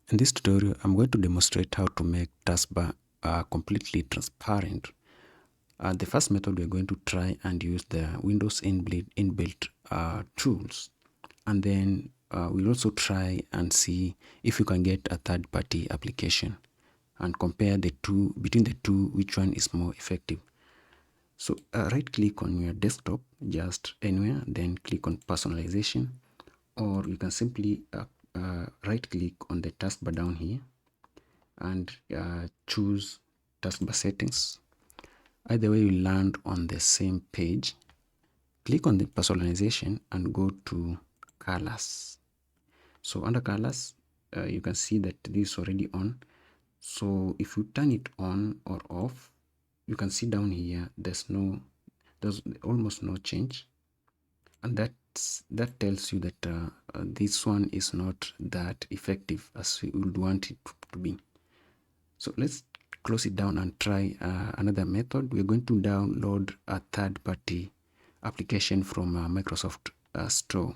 In this tutorial, I'm going to demonstrate how to make taskbar completely transparent. The first method, we're going to try and use the Windows inbuilt tools. And then we'll also try and see if you can get a third-party application and compare the two, between the two, which one is more effective. So right click on your desktop, just anywhere, then click on personalization, or you can simply right click on the taskbar down here and choose taskbar settings. Either way, you land on the same page. Click on the personalization and go to colors. So under colors, you can see that this is already on. So if you turn it on or off, you can see down here there's almost no change, and that tells you that this one is not that effective as we would want it to be. So let's close it down and try another method. We're going to download a third-party application from Microsoft Store.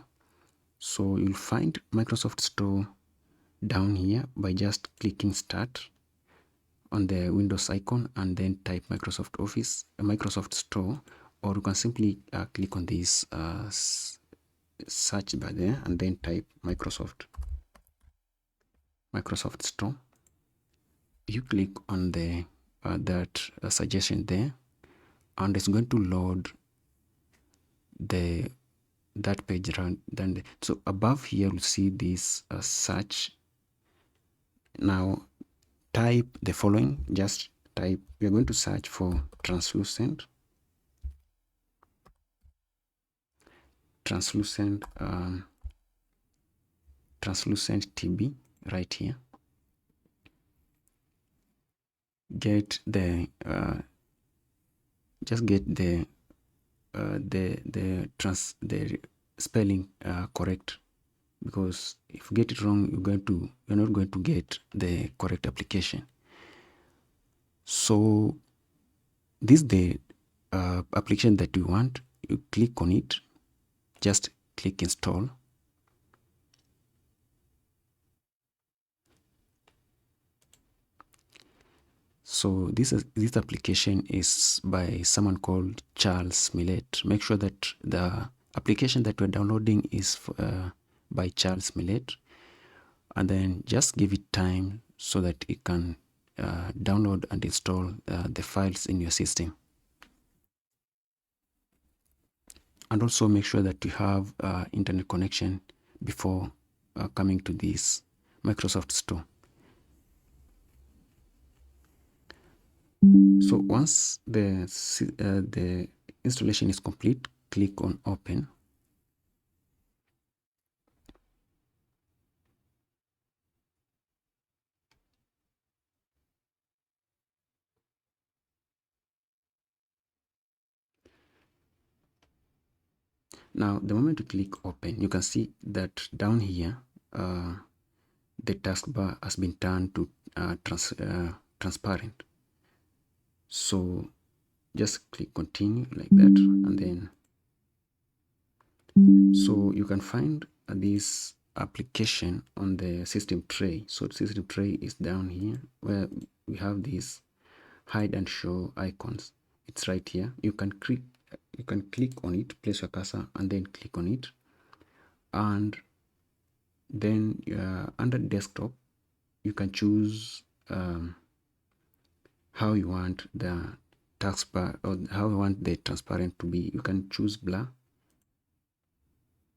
So you'll find Microsoft Store down here by just clicking Start on the Windows icon and then type Microsoft Office, Microsoft Store, or you can simply click on this search bar there and then type Microsoft Store. You click on the that suggestion there, and it's going to load that page around. Then so above here you'll see this search. Now type the following. Just type. We are going to search for translucent TB right here. Get the just get the spelling correct, because if you get it wrong, you're not going to get the correct application. So this is the application that you want. You click on it, just click install. So this application is by someone called Charles Millet. Make sure that the application that we're downloading is by Charles Millet, and then just give it time so that it can download and install the files in your system. And also make sure that you have internet connection before coming to this Microsoft Store. So once the installation is complete, click on open. Now the moment you click open, you can see that down here the taskbar has been turned to transparent. So just click continue like that, and then so you can find this application on the system tray. So the system tray is down here where we have these hide and show icons. It's right here. You can click on it, place your cursor and then click on it, and then under desktop you can choose how you want the taskbar or how you want the transparent to be. You can choose blur,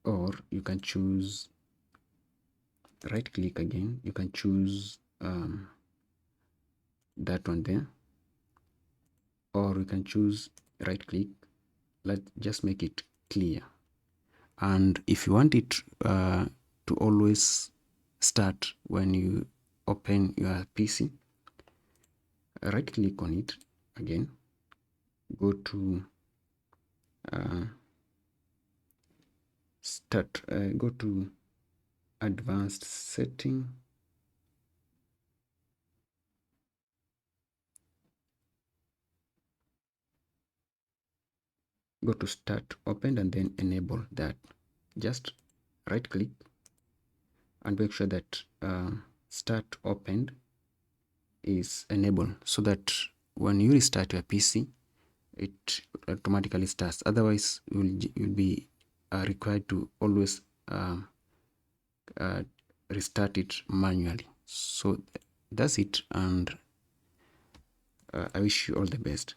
or you can choose right click again. You can choose that one there, or you can choose right click. Let's just make it clear. And if you want it to always start when you open your PC, right click on it again, go to go to advanced setting, go to start open, and then enable that. Just right click and make sure that start opened is enabled, so that when you restart your PC, it automatically starts. Otherwise, you'll be required to always restart it manually. So that's it, and I wish you all the best.